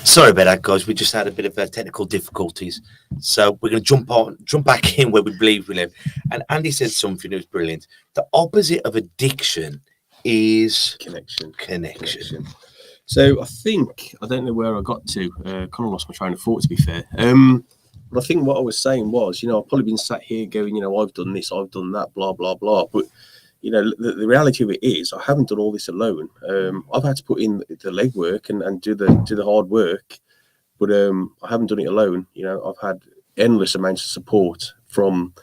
Sorry about that, guys. We just had a bit of technical difficulties, so we're going to jump back in where we believe we live. And Andy said something that was brilliant. The opposite of addiction is connection. So I don't know where I got to. Kind of lost my train of thought, to be fair. But I think what I was saying was, I've probably been sat here going, I've done this, I've done that, blah blah blah. But the reality of it is, I haven't done all this alone. I've had to put in the legwork and do the hard work, but I haven't done it alone. I've had endless amounts of support from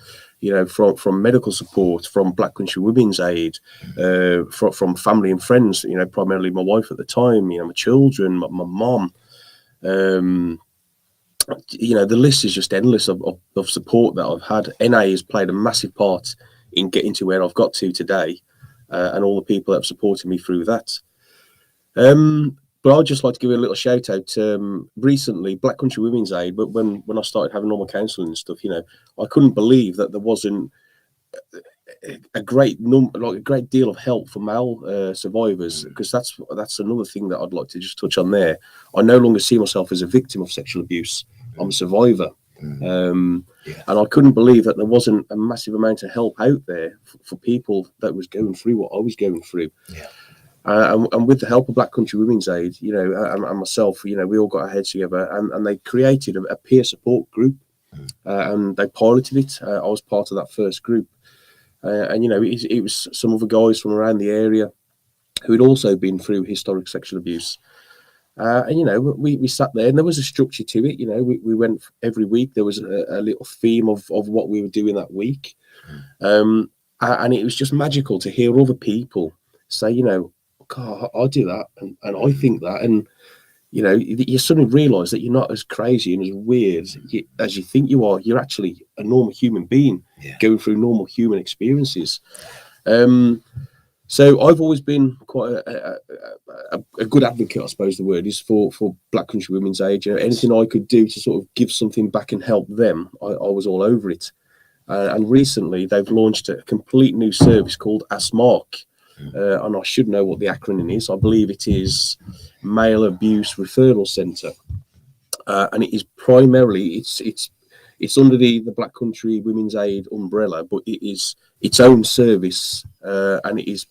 medical support, from Black Country Women's Aid, from family and friends. Primarily my wife at the time. My children, my mum. The list is just endless of support that I've had. NA has played a massive part in getting to where I've got to today, and all the people that have supported me through that. But I'd just like to give a little shout out. Recently, Black Country Women's Aid, but when I started having normal counselling and stuff, I couldn't believe that there wasn't a great deal of help for male survivors, because that's another thing that I'd like to just touch on there. I no longer see myself as a victim of sexual abuse. I'm a survivor. And I couldn't believe that there wasn't a massive amount of help out there for people that was going through what I was going through. And with the help of Black Country Women's Aid, and myself, we all got our heads together, and they created a peer support group, and they piloted it. I was part of that first group, and it was some other guys from around the area who had also been through historic sexual abuse. And we sat there, and there was a structure to it. We went every week. There was a little theme of what we were doing that week, and it was just magical to hear other people say, God, I do that, and I think that, and you suddenly realise that you're not as crazy and as weird as you think you are. You're actually a normal human being going through normal human experiences. So I've always been quite a good advocate, I suppose the word is, for Black Country Women's Aid. Anything I could do to sort of give something back and help them, I was all over it. And recently they've launched a complete new service called ASMARC. And I should know what the acronym is. I believe it is Male Abuse Referral Centre. And it is primarily, it's under the Black Country Women's Aid umbrella, but it is its own service, and it is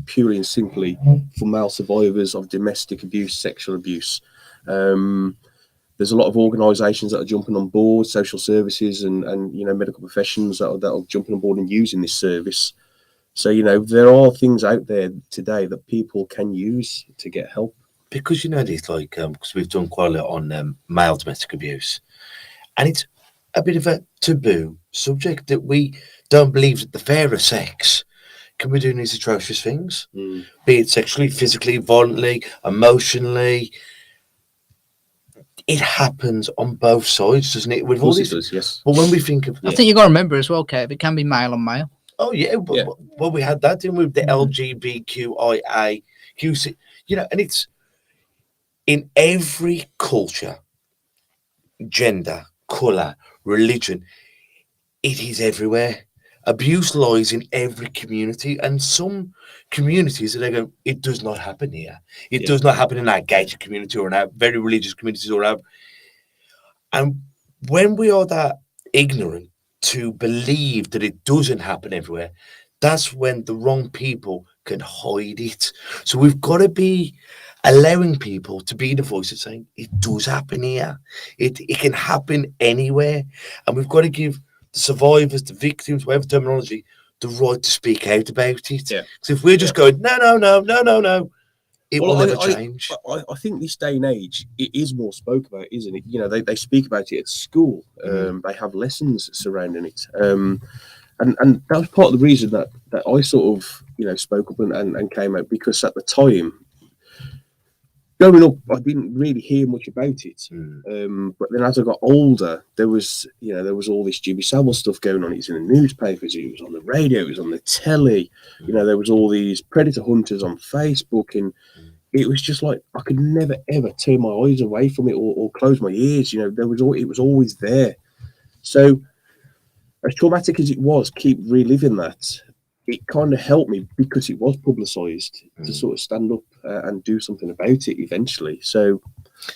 purely and simply for male survivors of domestic abuse, sexual abuse. There's a lot of organisations that are jumping on board, social services and medical professions that are jumping on board and using this service. So, there are things out there today that people can use to get help. Because it's like, because we've done quite a lot on male domestic abuse, and it's a bit of a taboo subject that we don't believe that the fairer sex can be doing these atrocious things, be it sexually, physically, violently, emotionally. It happens on both sides, doesn't it? With all these, does, yes. But when we think of, I think you've got to remember as well, Kev, it can be male on male. Oh yeah, well we had that, didn't we? With the LGBTQIA, QC, and it's in every culture, gender, colour, religion. It is everywhere. Abuse lies in every community, and some communities they go, it does not happen here. It does not happen in our gated community or in our very religious communities or our. And when we are that ignorant to believe that it doesn't happen everywhere, that's when the wrong people can hide it. So we've got to be allowing people to be the voice of saying it does happen here. It can happen anywhere, and we've got to give the survivors, the victims, whatever terminology, the right to speak out about it. Because if we're just going no, it will never change. I think this day and age, it is more spoke about, isn't it? They speak about it at school. They have lessons surrounding it. And that was part of the reason that I sort of, spoke up and came out, because at the time, growing up, I didn't really hear much about it. But then as I got older, there was all this Jimmy Savile stuff going on. It was in the newspapers, it was on the radio, it was on the telly. There was all these predator hunters on Facebook, and it was just like I could never ever turn my eyes away from it or close my ears. It was always there. So as traumatic as it was, keep reliving that. It kind of helped me because it was publicised to sort of stand up and do something about it eventually. So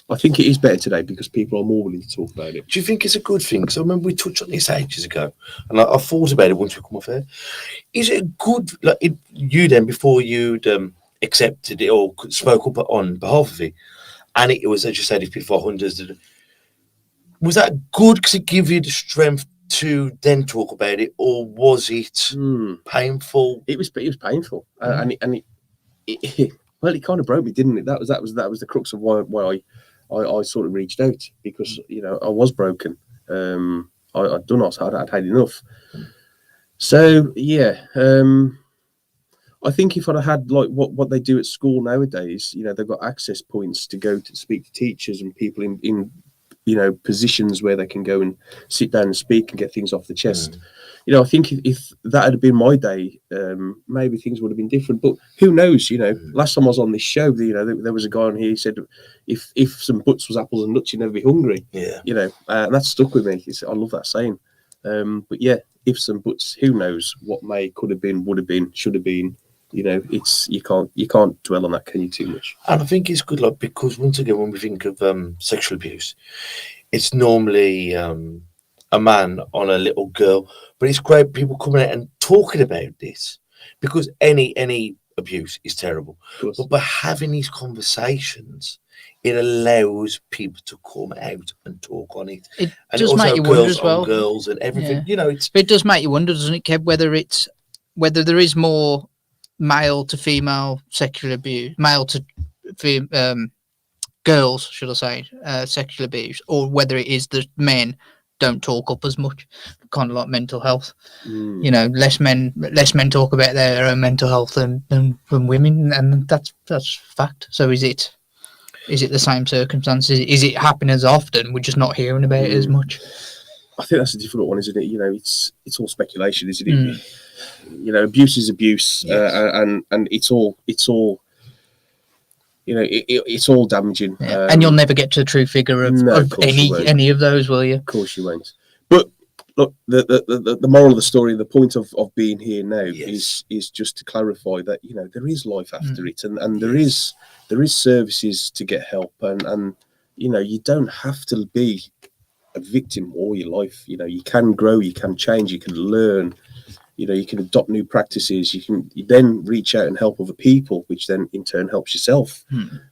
I think it is better today because people are more willing to talk about it. Do you think it's a good thing? Because I remember we touched on this ages ago, and I thought about it once we come off air. Is it a good, like you then, before you'd accepted it or spoke up on behalf of it, and it was, as you said, if before hundreds, was that good because it gave you the strength to then talk about it, or was it painful? It was painful, and it well, it kind of broke me, didn't it? That was the crux of why I sort of reached out, because I was broken. I'd done us. I'd had enough. So yeah, I think if I'd had like what they do at school nowadays, they've got access points to go to speak to teachers and people in positions where they can go and sit down and speak and get things off the chest. I think if that had been my day, maybe things would have been different. But who knows? Last time I was on this show, there was a guy on here. He said, "If some butts was apples and nuts, you'd never be hungry." Yeah. And that stuck with me. I love that saying. But yeah, if some buts, who knows what may, could have been, would have been, should have been. It's you can't dwell on that, can you, too much? And I think it's good, like, because once again, when we think of sexual abuse, it's normally a man on a little girl, but it's great people coming out and talking about this, because any abuse is terrible. But by having these conversations, it allows people to come out and talk on it. It and does it also make you wonder girls as well. on girls and everything. Yeah. It's. But it does make you wonder, doesn't it, Kev, whether there is more male to female sexual abuse, male to girls, should I say, sexual abuse, or whether it is that men don't talk up as much, kind of like mental health. Less men talk about their own mental health than women, and that's fact. So is it the same circumstances? Is it happening as often? We're just not hearing about it as much. I think that's a difficult one, isn't it? It's all speculation, isn't it? Abuse is abuse, yes. And it's all it's all damaging. Yeah. And you'll never get to the true figure of any of those, will you? Of course you won't. But look, the moral of the story, the point of being here now, yes, is just to clarify that there is life after it, and there is services to get help, and you don't have to be a victim all your life. You can grow, you can change, you can learn. You can adopt new practices. You then reach out and help other people, which then in turn helps yourself.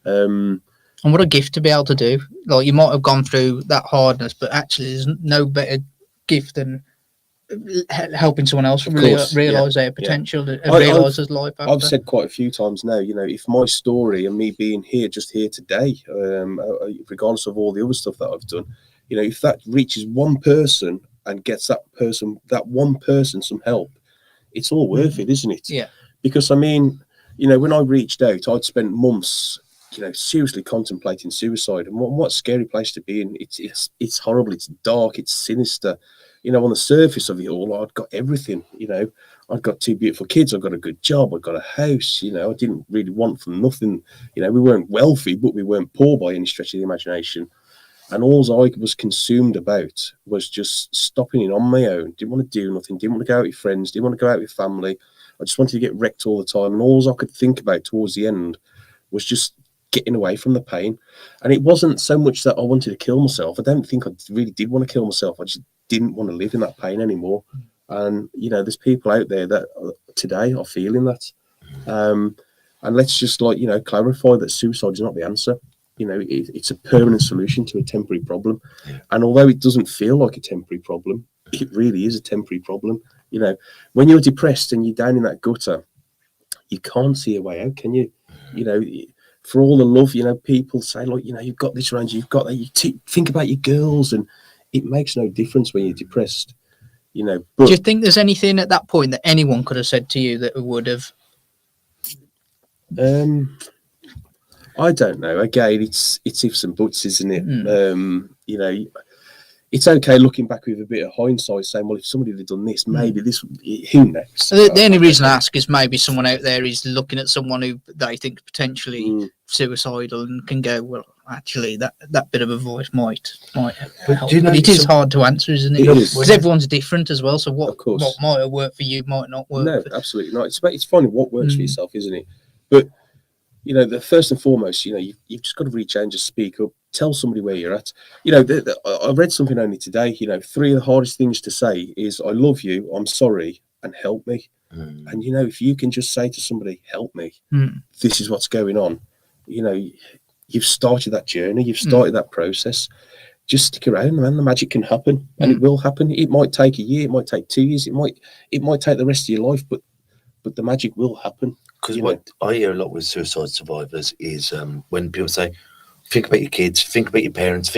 And what a gift to be able to do. Like, you might have gone through that hardness, but actually there's no better gift than helping someone else realise their potential and realise there's life after. I've said quite a few times now, if my story and me being here today, regardless of all the other stuff that I've done, if that reaches one person and gets that one person some help, it's all worth it, isn't it? Yeah. Because when I reached out, I'd spent months, seriously contemplating suicide, and what a scary place to be in. It's horrible, it's dark, it's sinister. On the surface of it all, I'd got everything. I'd got 2 beautiful kids, I've got a good job, I've got a house. I didn't really want for nothing. We weren't wealthy, but we weren't poor by any stretch of the imagination. And all I was consumed about was just stopping it on my own. Didn't want to do nothing. Didn't want to go out with friends. Didn't want to go out with family. I just wanted to get wrecked all the time. And all I could think about towards the end was just getting away from the pain. And it wasn't so much that I wanted to kill myself. I don't think I really did want to kill myself. I just didn't want to live in that pain anymore. And, there's people out there that today are feeling that. And let's just clarify that suicide is not the answer. It's a permanent solution to a temporary problem. And although it doesn't feel like a temporary problem, it really is a temporary problem. When you're depressed and you're down in that gutter, you can't see a way out, can you? For all the love, people say, you've got this around you, you've got that, think about your girls, and it makes no difference when you're depressed. But do you think there's anything at that point that anyone could have said to you that would have? I don't know. Again, it's ifs and buts, isn't it? It's okay looking back with a bit of hindsight, saying, well, if somebody had done this, maybe this. Who knows? The only reason I ask is maybe someone out there is looking at someone who they think potentially suicidal and can go, well, actually, that bit of a voice might help. But it is hard to answer, isn't it? Because everyone's different as well. So what might work for you might not work. No, absolutely not. It's finding what works for yourself, isn't it? But you know, the first and foremost, you know, you've just got to reach out and just speak up, tell somebody where you're at. You know, I read something only today, you know, 3 of the hardest things to say is I love you, I'm sorry, and help me. And, you know, if you can just say to somebody, help me, this is what's going on, you know, you've started that journey, you've started that process. Just stick around, man. The magic can happen, and it will happen. It might take a year, it might take 2 years, it might take the rest of your life, but the magic will happen. Because what I hear a lot with suicide survivors is when people say, think about your kids, think about your parents,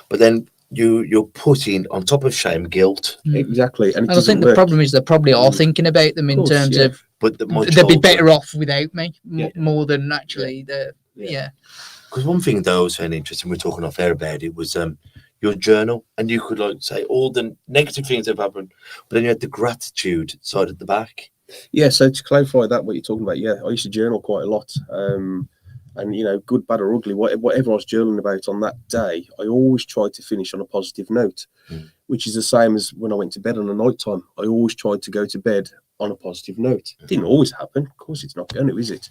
but then you're putting on top of shame, guilt. Exactly. And I think the problem is they probably are thinking about them in terms of, but they'd be better off without me more than actually Because one thing that I was found interesting, we're talking off air about it, was your journal, and you could like say all the negative things that have happened, but then you had the gratitude side at the back. Yeah, so to clarify that, what you're talking about, I used to journal quite a lot. And, you know, good, bad or ugly, whatever I was journaling about on that day, I always tried to finish on a positive note, which is the same as when I went to bed on a night time. I always tried to go to bed on a positive note. It didn't always happen. Of course, it's not going to, is it?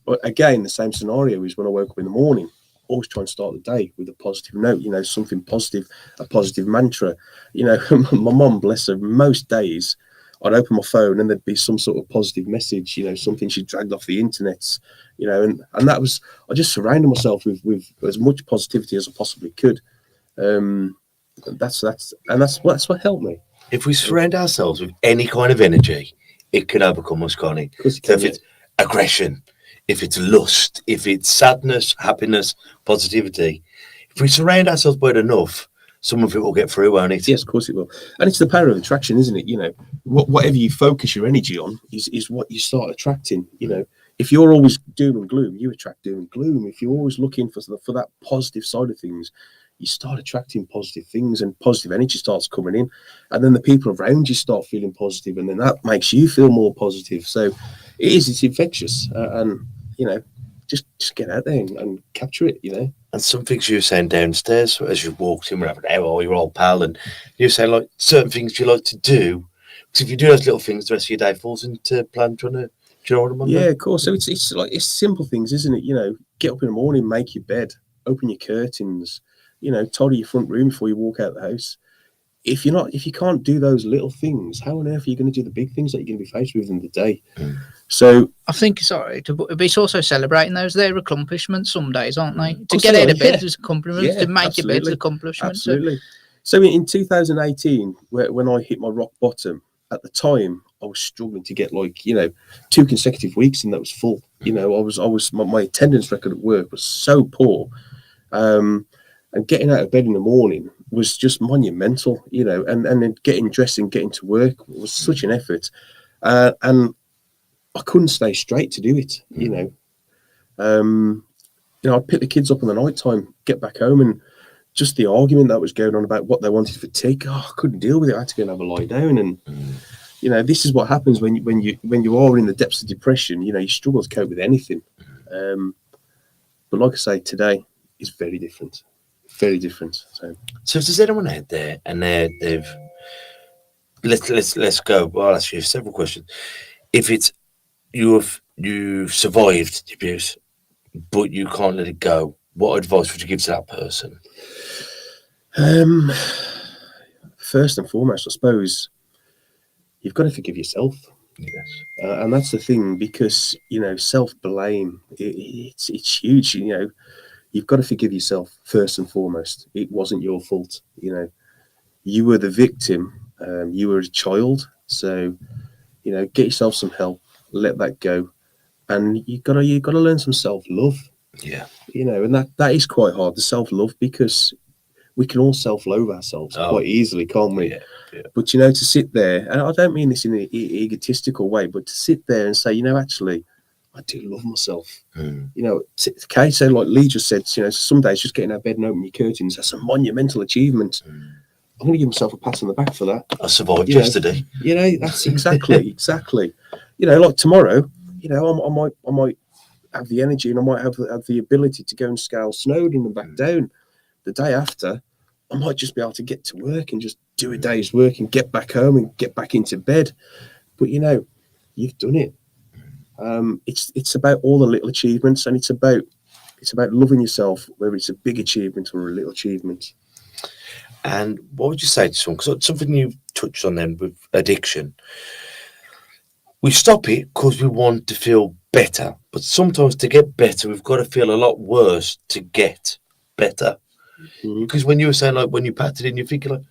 But again, the same scenario is when I woke up in the morning, always try and start the day with a positive note, you know, something positive, a positive mantra. You know, my mum, bless her, most days I'd open my phone and there'd be some sort of positive message, you know, something she dragged off the internet, you know, and that was, I just surrounded myself with as much positivity as I possibly could. That's what helped me. If we surround ourselves with any kind of energy, it can overcome us, can't it? So if it's aggression, if it's lust, if it's sadness, happiness, positivity, if we surround ourselves with enough, some of it will get through, won't it? Yes, of course it will. And it's the power of attraction, isn't it? You know, whatever you focus your energy on is what you start attracting. You know, if you're always doom and gloom, you attract doom and gloom. If you're always looking for that positive side of things, you start attracting positive things, and positive energy starts coming in. And then the people around you start feeling positive, and then that makes you feel more positive. So it's infectious. And, you know, just get out there and capture it, you know. And some things you were saying downstairs as you walked in, we're having an hour, your old pal, and you were saying like certain things you like to do. Because if you do those little things, the rest of your day falls into plan. Do you know what I mean? Yeah, of course. So it's simple things, isn't it? You know, get up in the morning, make your bed, open your curtains, you know, tidy your front room before you walk out the house. If you can't do those little things, how on earth are you going to do the big things that you're going to be faced with in the day? So I think but it's also celebrating those their accomplishments some days, aren't they? To get out of bed is accomplishments. To make your bed is accomplishments. Absolutely. So in 2018, when I hit my rock bottom, at the time I was struggling to get 2 consecutive weeks, and that was full. You know, my attendance record at work was so poor, and getting out of bed in the morning was just monumental. You know, and then getting dressed and getting to work was such an effort, and I couldn't stay straight to do it. You know, I'd pick the kids up in the night time, get back home, and just the argument that was going on about what they wanted for tea, I couldn't deal with it. I had to go and have a lie down. And you know, this is what happens when you are in the depths of depression. You know, you struggle to cope with anything. But like I say, today is very different, very different. So if there's anyone out there and they've let's go. Well, I'll ask you several questions. If it's you've survived the abuse, but you can't let it go, what advice would you give to that person? First and foremost, I suppose you've got to forgive yourself. Yes. And that's the thing, because, you know, self-blame, it's huge. You know, you've got to forgive yourself first and foremost. It wasn't your fault. You know, you were the victim. You were a child. So, you know, get yourself some help, let that go. And you gotta learn some self-love. Yeah. You know, and that is quite hard, the self-love, because we can all self-loathe ourselves quite easily, can't we? Yeah. But, you know, to sit there, and I don't mean this in an egotistical way, but to sit there and say, you know, actually, I do love myself. You know, okay, so like Lee just said, you know, some days just getting out of bed and opening your curtains, that's a monumental achievement. I'm going to give myself a pat on the back for that. I survived yesterday. You know, that's exactly. You know, like tomorrow, you know, I might have the energy, and I might have the ability to go and scale Snowdon and back down. The day after, I might just be able to get to work and just do a day's work and get back home and get back into bed. But, you know, you've done it. It's about all the little achievements, and it's about loving yourself, whether it's a big achievement or a little achievement. And what would you say to someone? Because something you touched on then with addiction. We stop it because we want to feel better, but sometimes to get better, we've got to feel a lot worse to get better. Because when you were saying, like, when you patted in, you're thinking, like,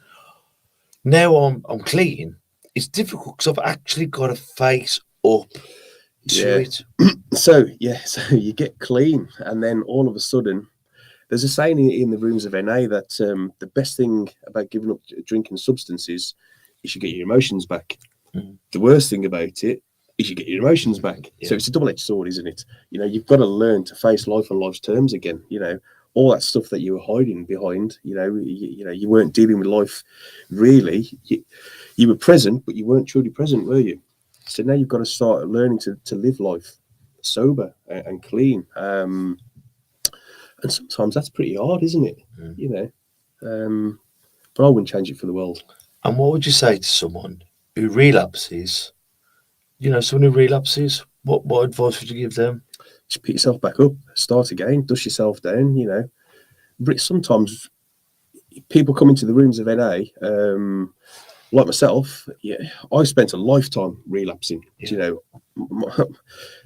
now I'm clean. It's difficult because I've actually got to face up to it. So you get clean, and then all of a sudden, there's a saying in the rooms of NA that the best thing about giving up drinking substances is you get your emotions back. The worst thing about it is you get your emotions back. So it's a double-edged sword, isn't it? You know, you've got to learn to face life on life's terms again. You know, all that stuff that you were hiding behind. You know, you weren't dealing with life really. You were present, but you weren't truly present, were you? So now you've got to start learning to live life sober and clean. And sometimes that's pretty hard, isn't it? You know, but I wouldn't change it for the world. And what would you say to someone who relapses? You know, someone who relapses, what advice would you give them? Just pick yourself back up, start again, dust yourself down, you know. But sometimes people come into the rooms of NA, like myself, I spent a lifetime relapsing. You know, at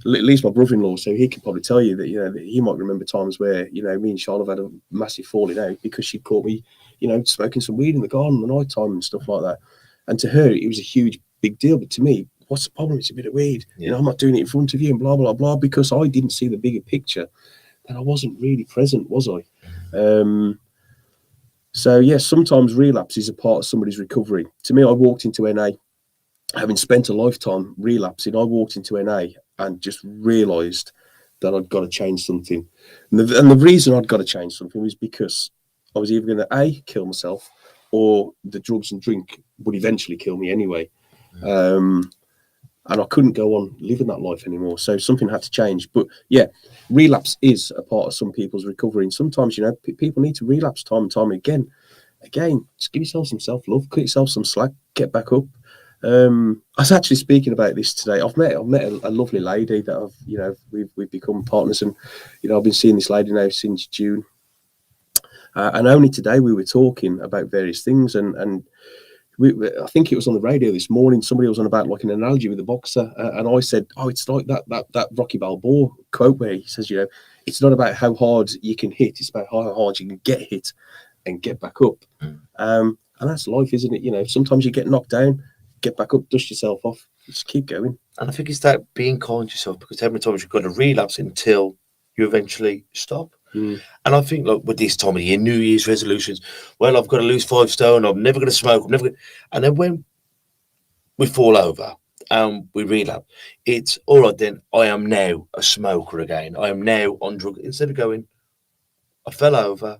least my brother-in-law, so he can probably tell you that, you know, that he might remember times where, you know, me and Charlotte had a massive falling out because she caught me, you know, smoking some weed in the garden at night time and stuff like that. And to her, it was a huge, big deal. But to me, what's the problem? It's a bit of weed. You know, I'm not doing it in front of you and blah, blah, blah, because I didn't see the bigger picture. And I wasn't really present, was I? So, yes, sometimes relapse is a part of somebody's recovery. To me, I walked into NA, having spent a lifetime relapsing, I walked into NA and just realised that I'd got to change something. And the reason I'd got to change something was because I was either going to, A, kill myself, or the drugs and drink would eventually kill me anyway. And I couldn't go on living that life anymore. So something had to change. But yeah, relapse is a part of some people's recovery. And sometimes, you know, people need to relapse time and time again. Again, just give yourself some self-love, cut yourself some slack, get back up. I was actually speaking about this today. I've met a lovely lady that we've become partners, and you know, I've been seeing this lady now since June. And only today we were talking about various things, and I think it was on the radio this morning. Somebody was on about like an analogy with a boxer, and I said, "Oh, it's like that Rocky Balboa quote where he says, you know, it's not about how hard you can hit; it's about how hard you can get hit and get back up." And that's life, isn't it? You know, sometimes you get knocked down, get back up, dust yourself off, just keep going. And I think it's that being kind to yourself, because how many times you've got to relapse until you eventually stop. And I think, like, with this time of year, New Year's resolutions, well, I've got to lose 5 stone, I'm never going to smoke, and then when we fall over and we relapse, it's all right, then I am now a smoker again, I am now on drugs. Instead of going, I fell over,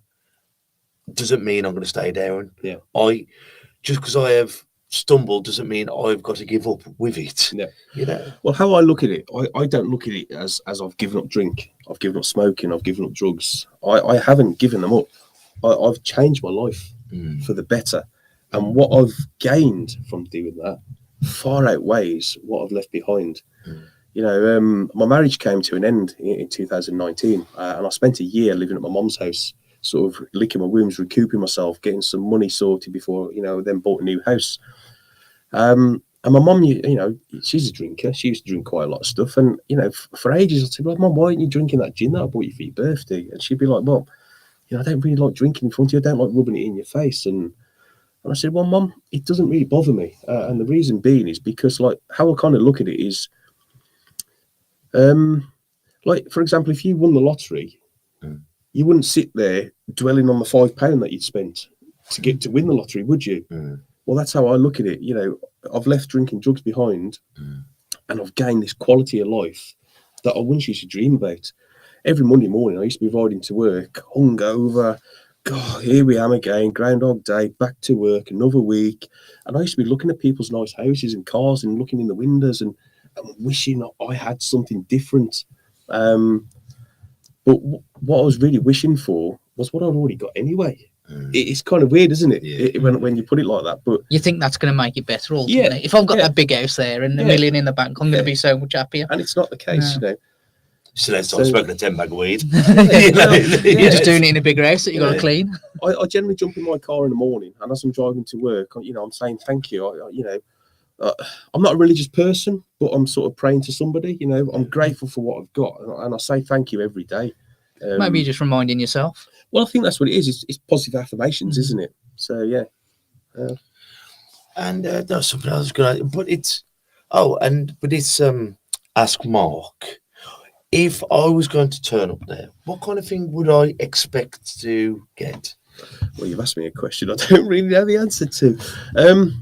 doesn't mean I'm going to stay down. Just because I have stumbled doesn't mean I've got to give up with it. You know. Well, how I look at it, I don't look at it as I've given up drink, I've given up smoking, I've given up drugs. I haven't given them up. I've changed my life for the better, and what I've gained from doing that far outweighs what I've left behind. You know, my marriage came to an end in 2019, and I spent a year living at my mum's house, sort of licking my wounds, recouping myself, getting some money sorted before, you know, then bought a new house. And my mum, you know, she's a drinker. She used to drink quite a lot of stuff. And, you know, for ages, I'd say, well, Mum, why aren't you drinking that gin that I bought you for your birthday? And she'd be like, well, you know, I don't really like drinking in front of you. I don't like rubbing it in your face. And I said, well, Mum, it doesn't really bother me. And the reason being is because, like, how I kind of look at it is, like, for example, if you won the lottery, you wouldn't sit there dwelling on the £5 that you'd spent to get to win the lottery, would you? Well, that's how I look at it. You know, I've left drinking drugs behind, and I've gained this quality of life that I once used to dream about. Every Monday morning, I used to be riding to work, hungover. God, here we am again, Groundhog Day, back to work, another week. And I used to be looking at people's nice houses and cars and looking in the windows and wishing I had something different. But what I was really wishing for was what I'd already got anyway. it's kind of weird, isn't it? Yeah. When you put it like that. But You think that's going to make it better ultimately? Yeah, If I've got yeah. that big house there and a Yeah. million in the bank, I'm going Yeah. to be so much happier. and it's not the case, No. So let's So- start smoking a 10 bag of weed. You're just doing it in a bigger house that you got to Yeah. clean. I generally jump in my car in the morning, and as I'm driving to work, I'm saying thank you. I'm not a religious person, but I'm sort of praying to somebody. I'm grateful for what I've got, and I say thank you every day. Maybe you're just reminding yourself. Well, I think that's what it is. It's positive affirmations, isn't it? So yeah. And there's something else good, but it's ask Mark. If I was going to turn up there, what kind of thing would I expect to get? Well, you've asked me a question I don't really know the answer to.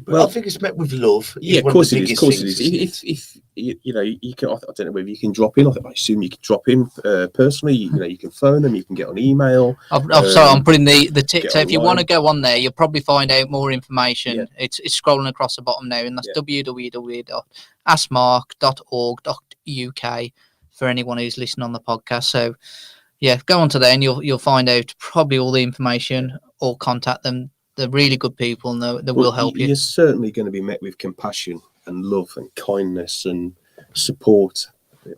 Well, I think it's met with love. Yeah, It's of one course the it is. Of biggest course it things, is. isn't it? If you can, I don't know whether you can drop in. I assume you can drop in personally. You can phone them. You can get on email. Sorry, I'm putting the tip. get So if you want to online. go on there, you'll probably find out more information. Yeah. It's scrolling across the bottom now, and that's Yeah. www.askmark.org.uk for anyone who's listening on the podcast. So yeah, go onto there and you'll find out probably all the information, or contact them. They're really good people, and they will help you. You're certainly going to be met with compassion and love and kindness and support.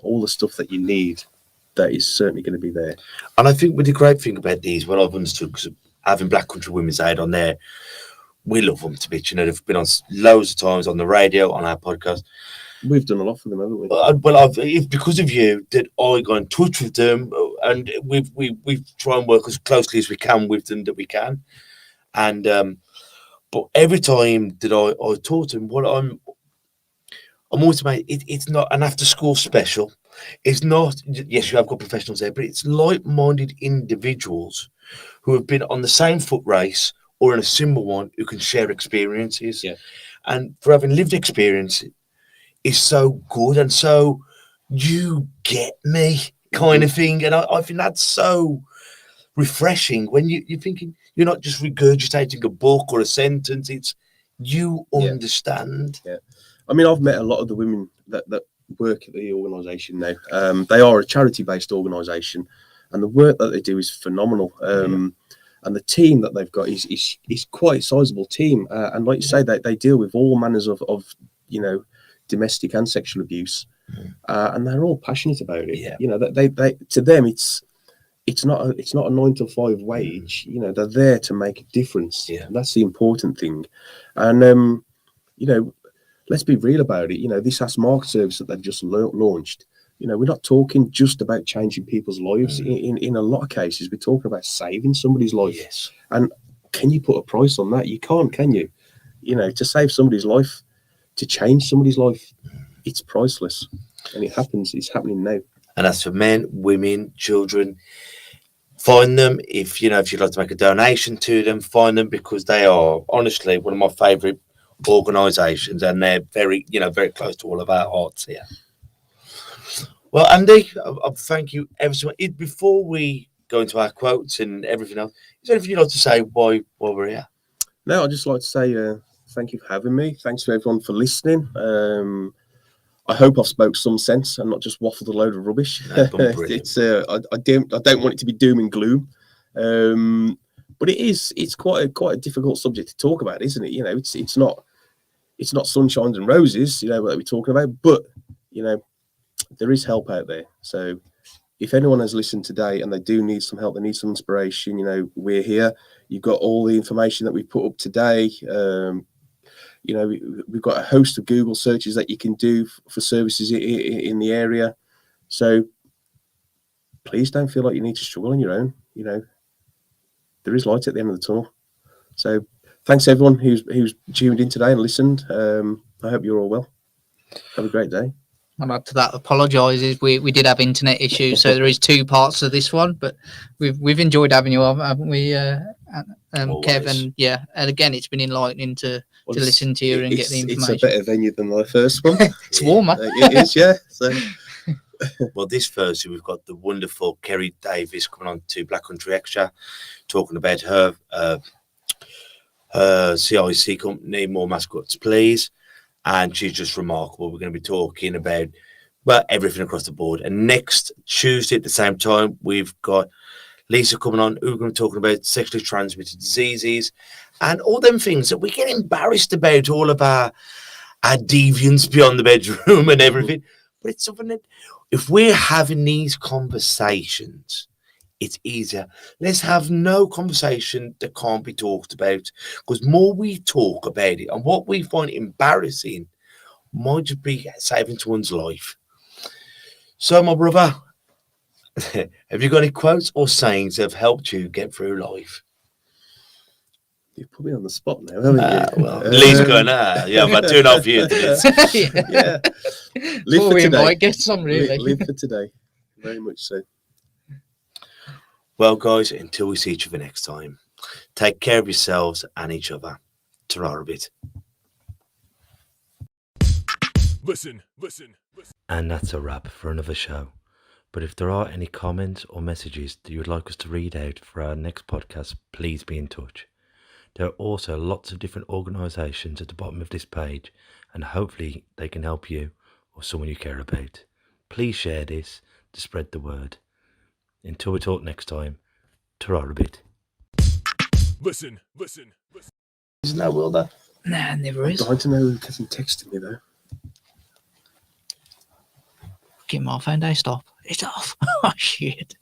All the stuff that you need, that is certainly going to be there. And I think with the great thing about these, what I've understood, because having Black Country Women's Aid on there, we love them to bits. They've been on loads of times on the radio, on our podcast. We've done a lot for them, haven't we? Well, it's because of you that I got in touch with them, and we've tried and work as closely as we can with them that we can. And but every time that I talk to them, what I'm always about, it's not an after school special. It's not. Yes, you have got professionals there, but it's like-minded individuals who have been on the same foot race or in a similar one who can share experiences. Yeah. And for having lived experience is so good, and so you get me kind of thing. And I think that's so refreshing when you're thinking you're not just regurgitating a book or a sentence, it's you understand. Yeah. I mean, I've met a lot of the women that work at the organisation now. They are a charity-based organisation, and the work that they do is phenomenal. And the team that they've got is quite a sizable team. And like you say, they deal with all manners of domestic and sexual abuse, and they're all passionate about it. Yeah. They to them it's not a 9 to 5 wage. They're there to make a difference. Yeah. And that's the important thing. And let's be real about it. This Ask Mark service that they've just launched, we're not talking just about changing people's lives. In a lot of cases, we're talking about saving somebody's life. Yes. And can you put a price on that? You can't, can you? To save somebody's life, to change somebody's life, it's priceless. And it happens. It's happening now. And as for men, women, children, find them. If you'd like to make a donation to them, find them, because they are honestly one of my favourite organisations, and they're very very close to all of our hearts here. Well, Andy, I thank you ever so much. Before we go into our quotes and everything else, is there anything you'd like to say while we're here? No, I'd just like to say thank you for having me. Thanks to everyone for listening. I hope I've spoke some sense and not just waffled a load of rubbish. It's I don't want it to be doom and gloom, but it's quite a difficult subject to talk about, isn't it? It's not sunshines and roses, that we're talking about, but there is help out there. So if anyone has listened today and they do need some help, they need some inspiration, we're here. You've got all the information that we've put up today. We've got a host of Google searches that you can do for services in the area. So please don't feel like you need to struggle on your own. There is light at the end of the tunnel. So thanks everyone who's tuned in today and listened. I hope you're all well. Have a great day. I'll add to that, apologises. We did have internet issues, so there is 2 parts to this one, but we've enjoyed having you on, haven't we, Kevin? Yeah, and again, it's been enlightening to listen to you and get the information. It's a better venue than the first one. It's warmer. It is, yeah. So. Well, this Thursday we've got the wonderful Kerry Davis coming on to Black Country Extra, talking about her CIC company, More Mascots Please. And she's just remarkable. We're going to be talking about everything across the board. And next Tuesday at the same time, we've got Lisa coming on, who we're going to be talking about sexually transmitted diseases and all them things that we get embarrassed about, all of our deviance beyond the bedroom and everything. But it's something that if we're having these conversations, it's easier. Let's have no conversation that can't be talked about, because more we talk about it and what we find embarrassing might just be saving someone's life. So, my brother, have you got any quotes or sayings that have helped you get through life? You've put me on the spot now, haven't you? Well, Lee's going, yeah, I've had 2.5 years to this. Yeah. Live Before for we today. invite guests on, really. Live for today. Very much so. Well, guys, until we see each other next time, take care of yourselves and each other. Ta-ra a bit. Listen. And that's a wrap for another show. But if there are any comments or messages that you would like us to read out for our next podcast, please be in touch. There are also lots of different organisations at the bottom of this page, and hopefully they can help you or someone you care about. Please share this to spread the word. Until we talk next time, ta-ra a bit. Listen. Isn't that Wilder? Nah, never is. I don't know who hasn't texted me though. Get my phone down, stop. It's off. Oh, shit.